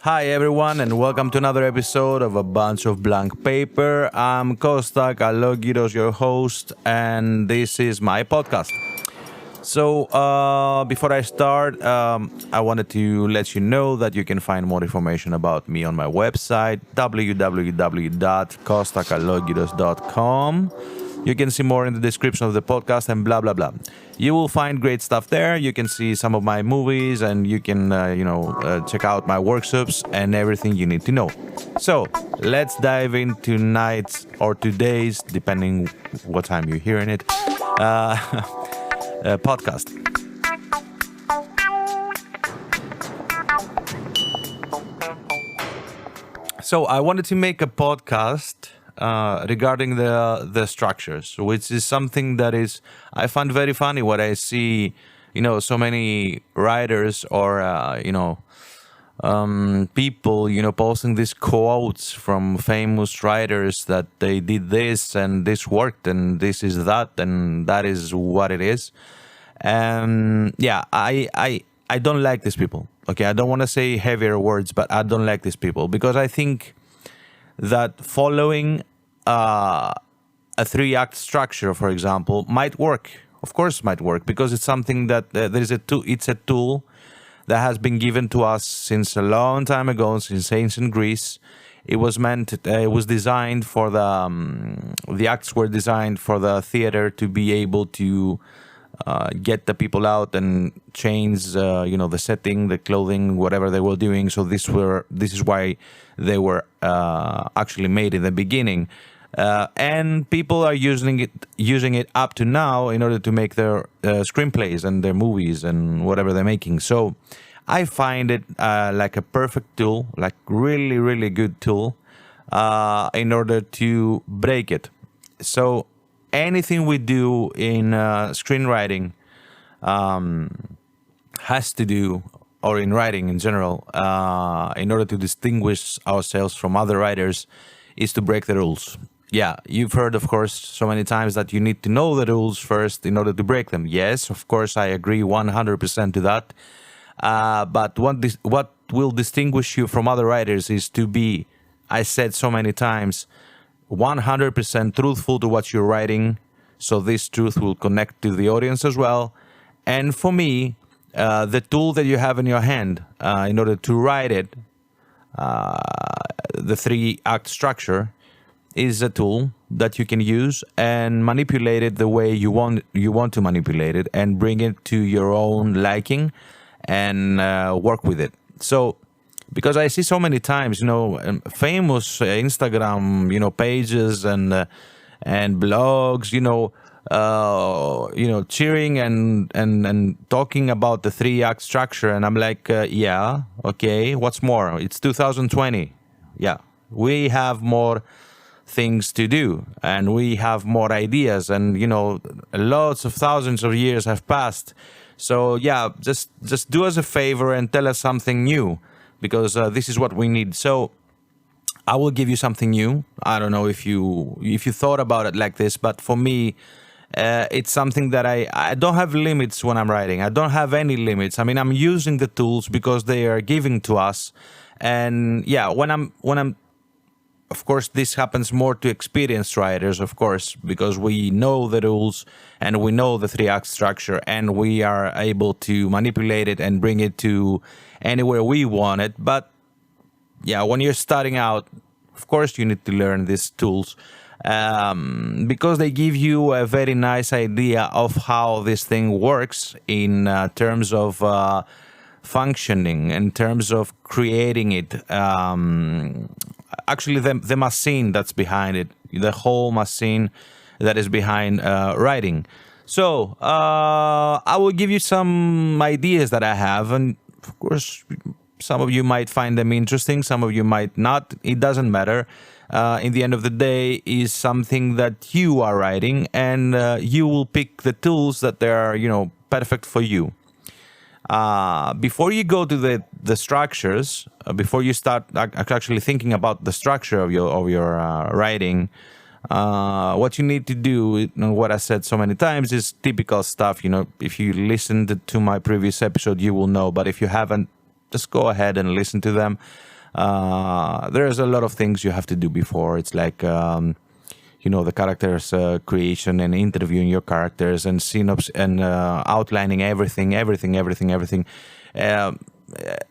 Hi everyone and welcome to another episode of A Bunch of Blank Paper. I'm Costa Kalogiros, your host, and this is my podcast. So before I start, I wanted to let you know that you can find more information about me on my website, www.costakalogiros.com. You can see more in the description of the podcast and blah, blah, blah. You will find great stuff there. You can see some of my movies and you can, check out my workshops and everything you need to know. So let's dive into tonight's or today's, depending what time you're hearing it, podcast. So I wanted to make a podcast regarding the structures, which is something that is I find very funny when I see, so many writers or people, posting these quotes from famous writers that they did this and this worked and this is that and that is what it is. And I don't like these people. Okay, I don't want to say heavier words, but I don't like these people because I think that following a three-act structure, for example, might work. Of course, might work because it's something that it's a tool that has been given to us since a long time ago, since ancient Greece. It was designed for the acts were designed for the theater to be able to get the people out and change, the setting, the clothing, whatever they were doing. So this is why they were actually made in the beginning, and people are using it up to now in order to make their screenplays and their movies and whatever they're making. So I find it like a perfect tool, like really, really good tool, in order to break it. So anything we do in screenwriting has to do, or in writing in general, in order to distinguish ourselves from other writers, is to break the rules. Yeah, you've heard, of course, so many times that you need to know the rules first in order to break them. Yes, of course, I agree 100% to that. But what will distinguish you from other writers is to be, I said so many times, 100% truthful to what you're writing, so this truth will connect to the audience as well. And for me, the tool that you have in your hand in order to write it, the three-act structure, is a tool that you can use and manipulate it the way you want to manipulate it and bring it to your own liking and work with it. So because I see so many times, famous Instagram, pages and blogs, cheering and talking about the three-act structure, and I'm like, yeah, okay, what's more? It's 2020. Yeah, we have more things to do, and we have more ideas, and lots of thousands of years have passed. So yeah, just do us a favor and tell us something new, because this is what we need. So I will give you something new. I don't know if you thought about it like this, but for me, it's something that I don't have limits when I'm writing. I don't have any limits. I mean, I'm using the tools because they are giving to us. And yeah, when I'm of course, this happens more to experienced writers, of course, because we know the rules and we know the three-act structure and we are able to manipulate it and bring it to anywhere we want it. But yeah, when you're starting out, of course, you need to learn these tools because they give you a very nice idea of how this thing works in terms of functioning, in terms of creating it. Actually, the machine that's behind it, the whole machine that is behind writing. So I will give you some ideas that I have, and of course, some of you might find them interesting, some of you might not. It doesn't matter. In the end of the day, is something that you are writing, and you will pick the tools that they are, perfect for you. Before you go to the structures, before you start actually thinking about the structure of your writing, what you need to do, what I said so many times, is typical stuff. If you listened to my previous episode, you will know. But if you haven't, just go ahead and listen to them. there's a lot of things you have to do before. It's like the characters creation and interviewing your characters and synopsis and outlining everything, um,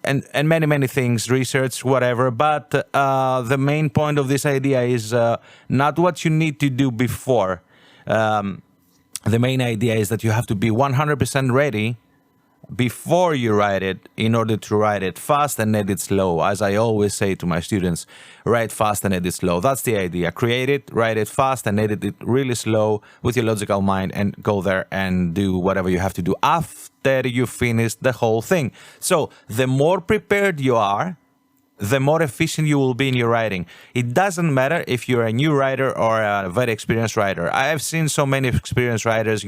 and many things, research, whatever. But the main point of this idea is not what you need to do before. The main idea is that you have to be 100% ready before you write it in order to write it fast and edit slow. As I always say to my students, write fast and edit slow. That's the idea. Create it, write it fast and edit it really slow with your logical mind, and go there and do whatever you have to do after you finish the whole thing. So the more prepared you are, the more efficient you will be in your writing. It doesn't matter if you're a new writer or a very experienced writer. I have seen so many experienced writers,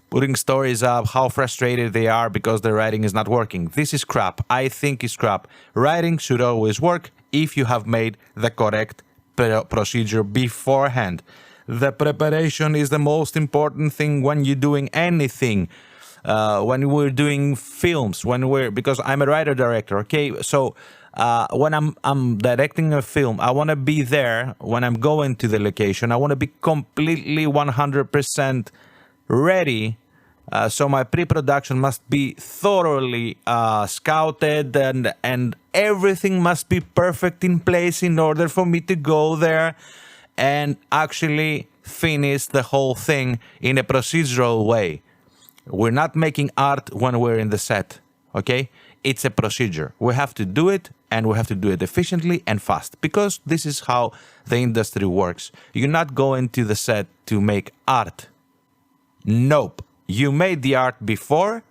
putting stories up, how frustrated they are because their writing is not working. This is crap. I think it's crap. Writing should always work if you have made the correct procedure beforehand. The preparation is the most important thing when you're doing anything. When we're doing films, because I'm a writer-director, okay? So when I'm directing a film, I want to be there when I'm going to the location. I want to be completely 100% ready. So my pre-production must be thoroughly scouted, and everything must be perfect in place in order for me to go there and actually finish the whole thing in a procedural way. We're not making art when we're in the set, okay? It's a procedure. We have to do it, and we have to do it efficiently and fast, because this is how the industry works. You're not going to the set to make art. Nope. You made the art before,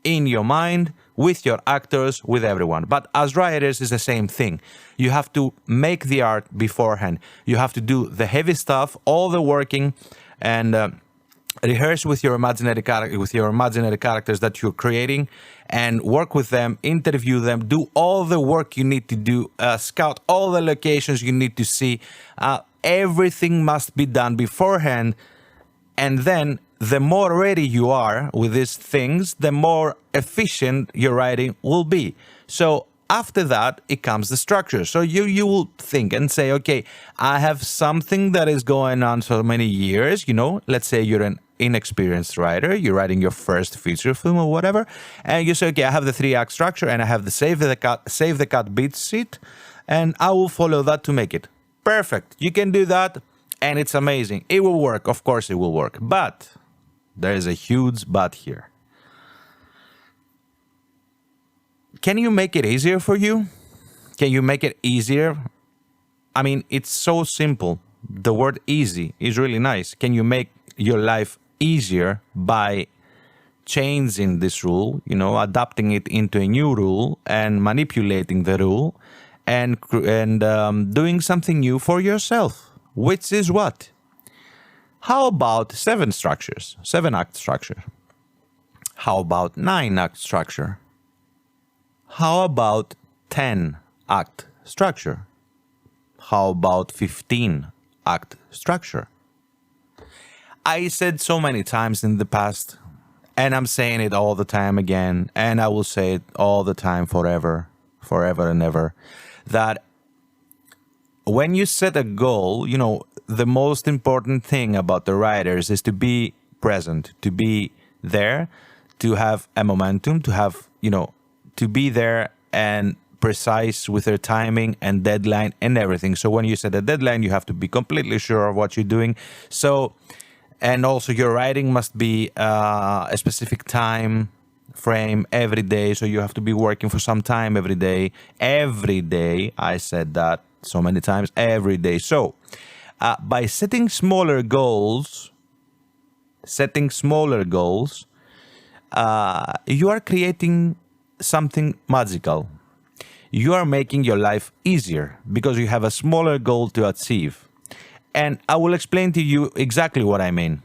in your mind, with your actors, with everyone. But as writers, it's the same thing. You have to make the art beforehand. You have to do the heavy stuff, all the working, and rehearse with your imaginary characters that you're creating, and work with them, interview them, do all the work you need to do, scout all the locations you need to see. Everything must be done beforehand, and then the more ready you are with these things, the more efficient your writing will be. So after that, it comes the structure. So you will think and say, okay, I have something that is going on so many years. Let's say you're an inexperienced writer, you're writing your first feature film or whatever, and you say, okay, I have the 3-act structure, and I have the save the cut beat sheet, and I will follow that to make it perfect. You can do that, and it's amazing. It will work. Of course it will work. But there is a huge but here. Can you make it easier for you? Can you make it easier? I mean, it's so simple. The word easy is really nice. Can you make your life easier by changing this rule, adapting it into a new rule and manipulating the rule, and doing something new for yourself, which is what? How about 7-act structure? How about 9-act structure? How about 10-act structure? How about 15-act structure? I said so many times in the past, and I'm saying it all the time again, and I will say it all the time forever and ever, that when you set a goal, the most important thing about the writers is to be present, to be there, to have a momentum, to have, to be there and precise with their timing and deadline and everything. So when you set a deadline, you have to be completely sure of what you're doing. So, and also your writing must be a specific time frame every day. So you have to be working for some time every day. Every day, I said that so many times, every day. So by setting smaller goals, you are creating something magical. You are making your life easier because you have a smaller goal to achieve. And I will explain to you exactly what I mean.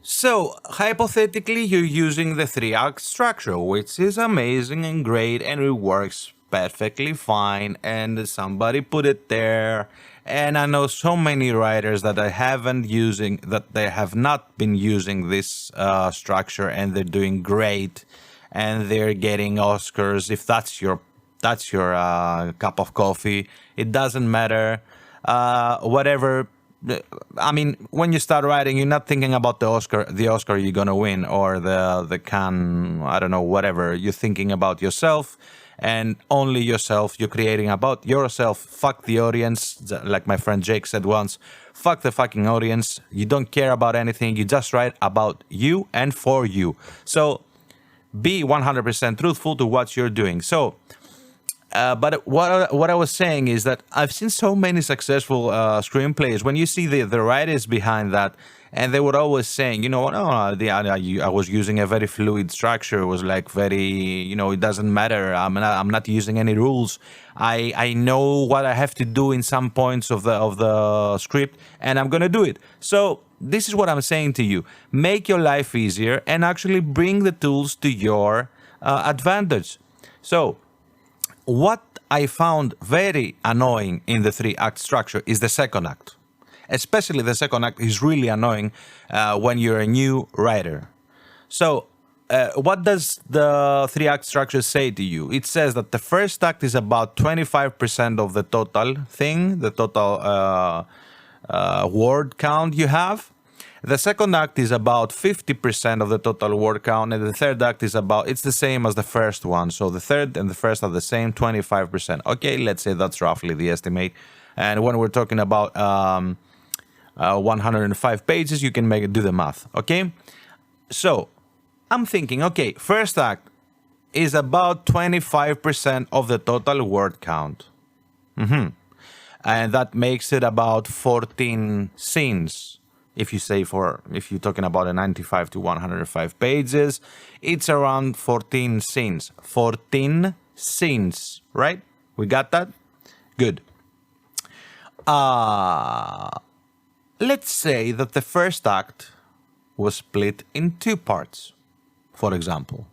So, hypothetically, you're using the 3-act structure, which is amazing and great, and it works perfectly fine, and somebody put it there. And I know so many writers that they have not been using this structure, and they're doing great, and they're getting Oscars. If that's your That's your cup of coffee. It doesn't matter. Whatever. I mean, when you start writing, you're not thinking about the Oscar you're gonna win, or the Cannes, I don't know, whatever. You're thinking about yourself, and only yourself. You're creating about yourself. Fuck the audience, like my friend Jake said once. Fuck the fucking audience. You don't care about anything. You just write about you and for you. So be 100% truthful to what you're doing. So. But what I was saying is that I've seen so many successful screenplays. When you see the writers behind that, and they were always saying, you know, no, I was using a very fluid structure. It was like very, you know, it doesn't matter. I'm not using any rules. I know what I have to do in some points of the script, and I'm gonna do it. So this is what I'm saying to you: make your life easier and actually bring the tools to your advantage. So. What I found very annoying in the 3-act structure is the second act. Especially the second act is really annoying when you're a new writer. So, what does the 3-act structure say to you? It says that the first act is about 25% of the total thing, the total word count you have. The second act is about 50% of the total word count, and the third act is about, it's the same as the first one. So the third and the first are the same, 25%. Okay, let's say that's roughly the estimate. And when we're talking about 105 pages, you can do the math, okay? So I'm thinking, okay, first act is about 25% of the total word count. And that makes it about 14 scenes. If you're talking about a 95 to 105 pages, it's around 14 scenes. 14 scenes, right? We got that? Good. Let's say that the first act was split in 2 parts, for example.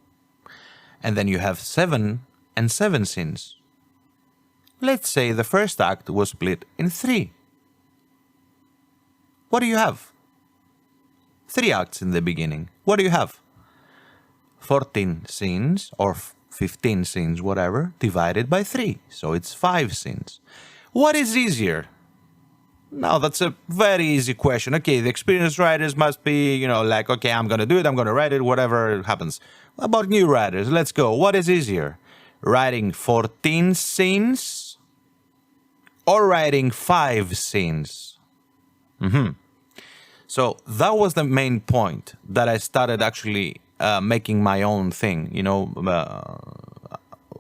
And then you have 7 and 7 scenes. Let's say the first act was split in 3. What do you have? 3 acts in the beginning. What do you have? 14 scenes or 15 scenes, whatever, divided by 3. So it's 5 scenes. What is easier? Now, that's a very easy question. Okay, the experienced writers must be, you know, like, okay, I'm going to do it, I'm going to write it, whatever happens. What about new writers? Let's go. What is easier? Writing 14 scenes or writing 5 scenes? So that was the main point that I started actually making my own thing, you know,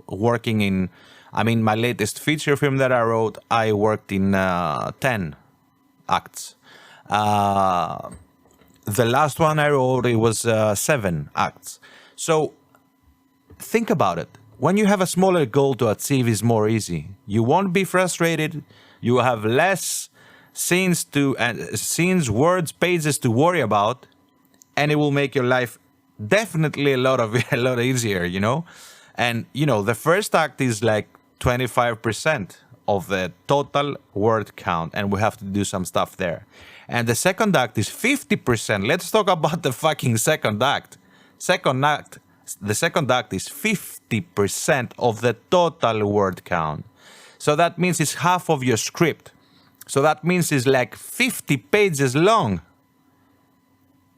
working in, I mean, my latest feature film that I wrote, I worked in 10 acts. The last one I wrote, it was 7 acts. So think about it. When you have a smaller goal to achieve, it's more easy. You won't be frustrated. You have less scenes, words, pages to worry about, and it will make your life definitely a lot easier, you know. And you know, the first act is like 25% of the total word count, and we have to do some stuff there. And the second act is 50%. Let's talk about the fucking second act. The second act is 50% of the total word count. So that means it's half of your script. So that means it's like 50 pages long.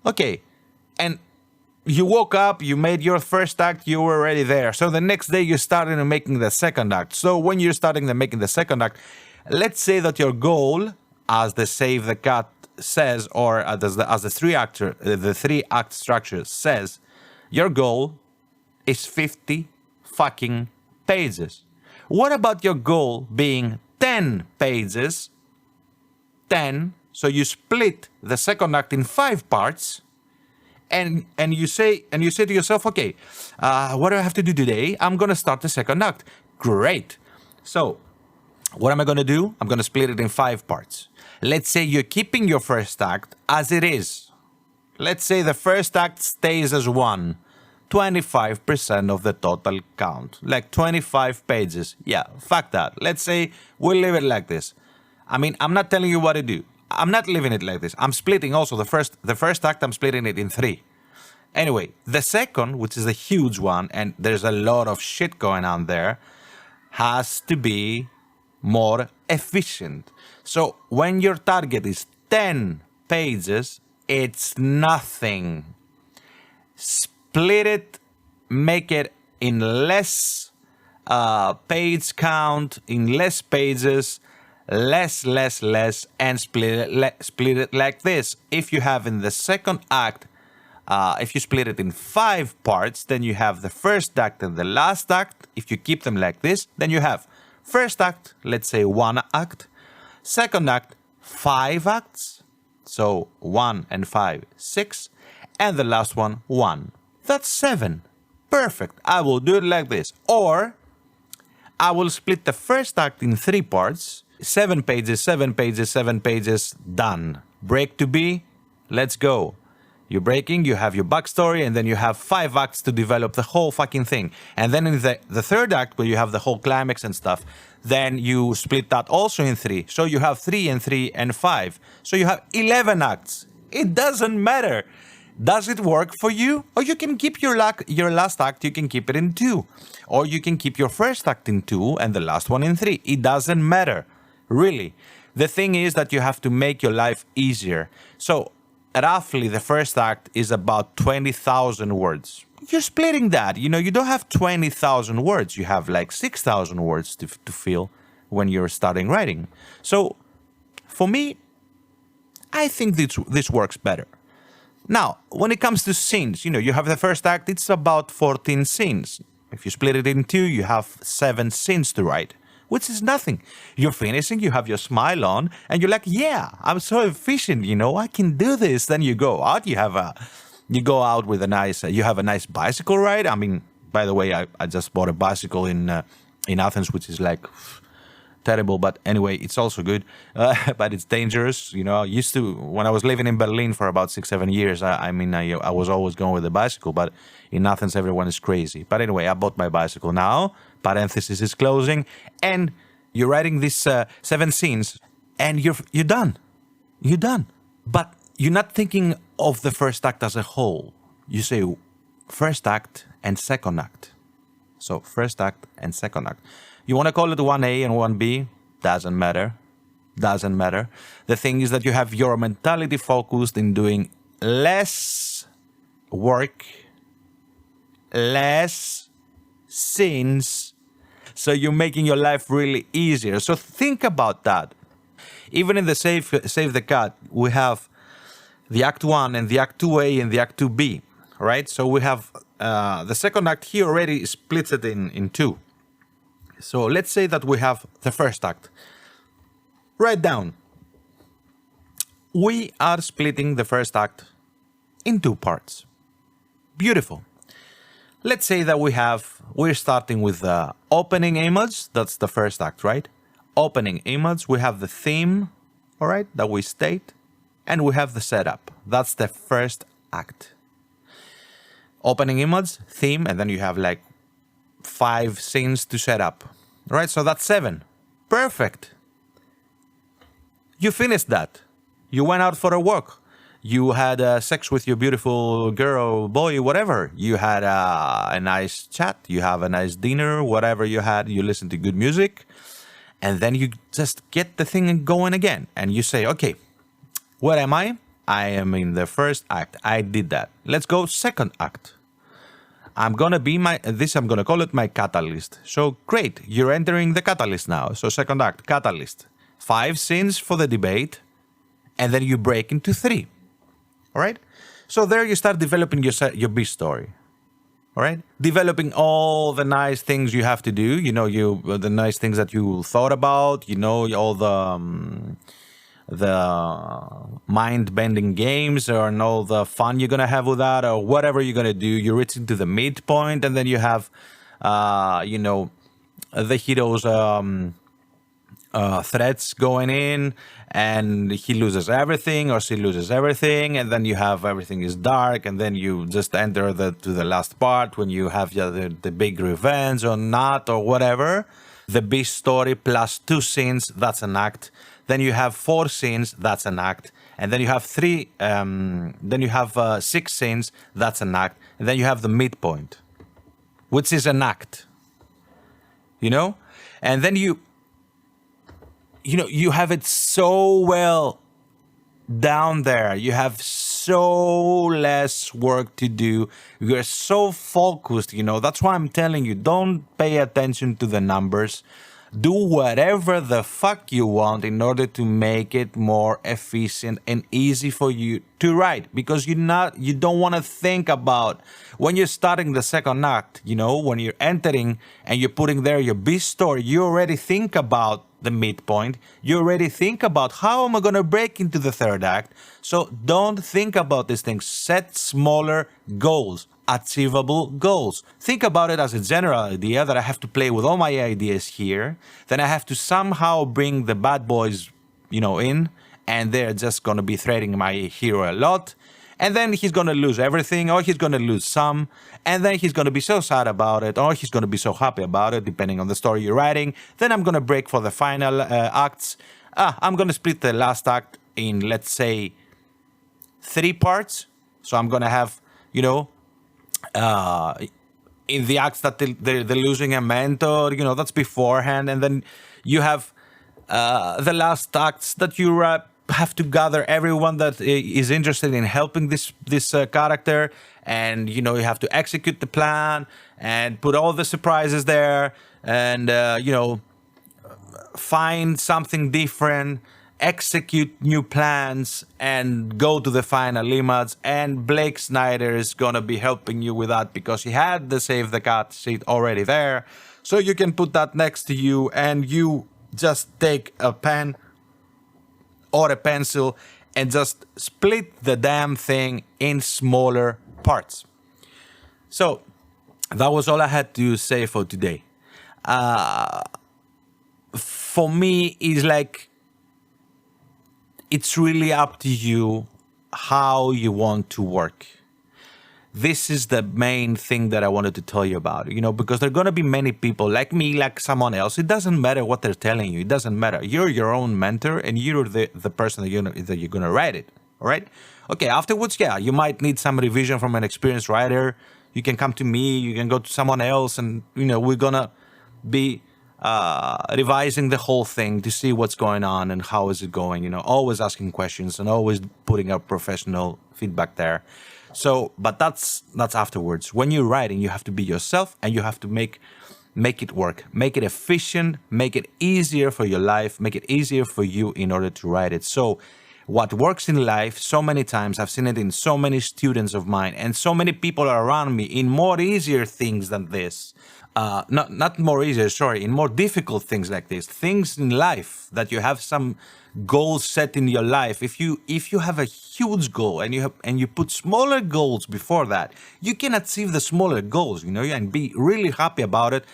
Okay, and you woke up, you made your first act, you were already there. So the next day you started making the second act. So when you're starting making the second act, let's say that your goal, as the Save the Cat says, or as the 3-act structure says, your goal is 50 fucking pages. What about your goal being 10 pages? 10, so you split the second act in 5 parts, and you say to yourself, okay, what do I have to do today? I'm gonna start the second act. Great. So what am I gonna do? I'm gonna split it in 5 parts. Let's say you're keeping your first act as it is. Let's say the first act stays as 1. 25% of the total count, like 25 pages. Yeah, fuck that. Let's say we'll leave it like this. I mean, I'm not telling you what to do. I'm not leaving it like this. I'm splitting also the first act, I'm splitting it in 3. Anyway, the second, which is a huge one, and there's a lot of shit going on there, has to be more efficient. So when your target is 10 pages, it's nothing. Split it, make it in less page count, in less pages, less, and split it like this. If you have in the second act, if you split it in 5 parts, then you have the first act and the last act. If you keep them like this, then you have first act, let's say 1 act, second act, 5 acts, so 1 and 5, 6, and the last one, 1. That's 7. Perfect. I will do it like this. Or I will split the first act in 3 parts, 7 pages, 7 pages, 7 pages, done. Break to B, let's go. You're breaking, you have your backstory, and then you have 5 acts to develop the whole fucking thing. And then in the third act, where you have the whole climax and stuff, then you split that also in 3. So you have 3 and 3 and 5. So you have 11 acts. It doesn't matter. Does it work for you? Or you can keep your last act, you can keep it in 2. Or you can keep your first act in 2 and the last one in 3. It doesn't matter, really. The thing is that you have to make your life easier. So roughly the first act is about 20,000 words. You're splitting that. You don't have 20,000 words. You have like 6,000 words to fill when you're starting writing. So for me, I think this works better. Now, when it comes to scenes, you have the first act, it's about 14 scenes. If you split it in 2, you have 7 scenes to write, which is nothing. You're finishing, you have your smile on, and you're like, yeah, I'm so efficient, I can do this. Then you go out, you go out with you have a nice bicycle ride. I mean, by the way, I just bought a bicycle in Athens, which is like terrible, but anyway, it's also good, but it's dangerous. I used to, when I was living in Berlin for about 6-7 years, I was always going with a bicycle, but in Athens everyone is crazy. But anyway, I bought my bicycle now, parenthesis is closing, and you're writing these 7 scenes, and you're done. But you're not thinking of the first act as a whole. You say first act and second act. So first act and second act. You want to call it 1A and 1B? Doesn't matter. The thing is that you have your mentality focused in doing less work, less scenes. So you're making your life really easier. So think about that. Even in the Save the Cat, we have the Act 1 and the Act 2A and the Act 2B, right? So we have the second act here already splits it in 2. So let's say that we have the first act. Write down. We are splitting the first act in 2 parts. Beautiful. Let's say that we're starting with the opening image. That's the first act, right? Opening image. We have the theme, all right, that we state, and we have the setup. That's the first act. Opening image, theme, and then you have like 5 scenes to set up. Right, so that's 7. Perfect. You finished that. You went out for a walk. You had sex with your beautiful girl, boy, whatever. You had a nice chat. You have a nice dinner, whatever you had. You listen to good music. And then you just get the thing going again. And you say, okay, where am I? I am in the first act. I did that. Let's go second act. I'm going to call it my catalyst. So great, you're entering the catalyst now. So second act, catalyst. 5 scenes for the debate, and then you break into 3. All right? So there you start developing your B story. All right? Developing all the nice things you have to do, the nice things that you thought about, all the mind-bending games and all the fun you're going to have with that, or whatever you're going to do. You're reaching to the midpoint, and then you have, the hero's threats going in, and he loses everything or she loses everything, and then you have everything is dark, and then you just enter to the last part when you have the big revenge or not or whatever. The B story plus 2 scenes, that's an act. Then you have 4 scenes, that's an act. And then you have 6 scenes, that's an act. And then you have the midpoint, which is an act. And then you have it so well down there. You have so less work to do. You're so focused, That's why I'm telling you, don't pay attention to the numbers. Do whatever the fuck you want in order to make it more efficient and easy for you to write, because you don't want to think about when you're starting the second act, when you're entering and you're putting there your B story, you already think about the midpoint. You already think about how am I going to break into the third act. So don't think about these things. Set smaller goals. Achievable goals. Think about it as a general idea that I have to play with all my ideas here. Then I have to somehow bring the bad boys, in, and they're just going to be threatening my hero a lot. And then he's going to lose everything, or he's going to lose some. And then he's going to be so sad about it, or he's going to be so happy about it, depending on the story you're writing. Then I'm going to break for the final acts. I'm going to split the last act in, let's say, 3 parts. So I'm going to have, in the acts that they're losing a mentor, that's beforehand. And then you have the last acts that you have to gather everyone that is interested in helping this character. And, you have to execute the plan and put all the surprises there and, find something different, execute new plans, and go to the final image. And Blake Snyder is gonna be helping you with that because he had the Save the Cat sheet already there. So you can put that next to you and you just take a pen or a pencil and just split the damn thing in smaller parts. So that was all I had to say for today. For me, it's like, it's really up to you how you want to work. This is the main thing that I wanted to tell you about, because there are going to be many people like me, like someone else. It doesn't matter what they're telling you. It doesn't matter. You're your own mentor and you're the person that you're going to write it. All right. Okay. Afterwards, yeah, you might need some revision from an experienced writer. You can come to me. You can go to someone else, and we're going to be revising the whole thing to see what's going on and how is it going, always asking questions and always putting up professional feedback there. So, but that's afterwards. When you're writing, you have to be yourself and you have to make it work, make it efficient, make it easier for your life, make it easier for you in order to write it. So what works in life, so many times I've seen it in so many students of mine and so many people around me in more easier things than this. Not more easier, sorry, in more difficult things like this, things in life that you have some goals set in your life. If you have a huge goal and you put smaller goals before that, you can achieve the smaller goals, and be really happy about it,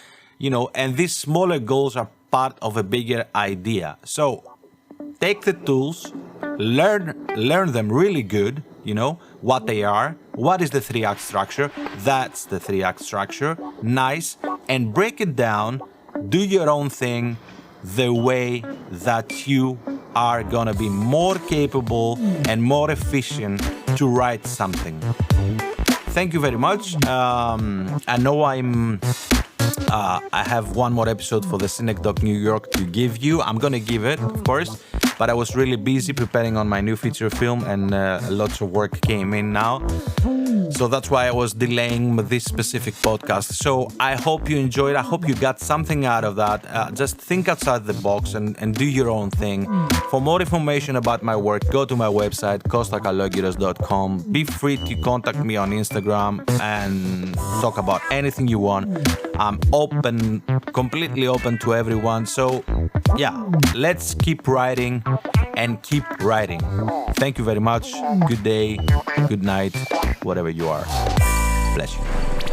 and these smaller goals are part of a bigger idea. So take the tools, learn them really good, what they are, what is the 3-act structure, that's the 3-act structure, nice, and break it down, do your own thing the way that you are gonna be more capable and more efficient to write something. Thank you very much. I know I have one more episode for the Synecdoche New York to give you. I'm gonna give it, of course, but I was really busy preparing on my new feature film and lots of work came in now. So that's why I was delaying this specific podcast. So I hope you enjoyed. I hope you got something out of that. Just think outside the box and do your own thing. For more information about my work, go to my website, costakalogiros.com. Be free to contact me on Instagram and talk about anything you want. I'm open, completely open to everyone. So yeah, let's keep writing and keep writing. Thank you very much. Good day, good night, whatever you are. Bless you.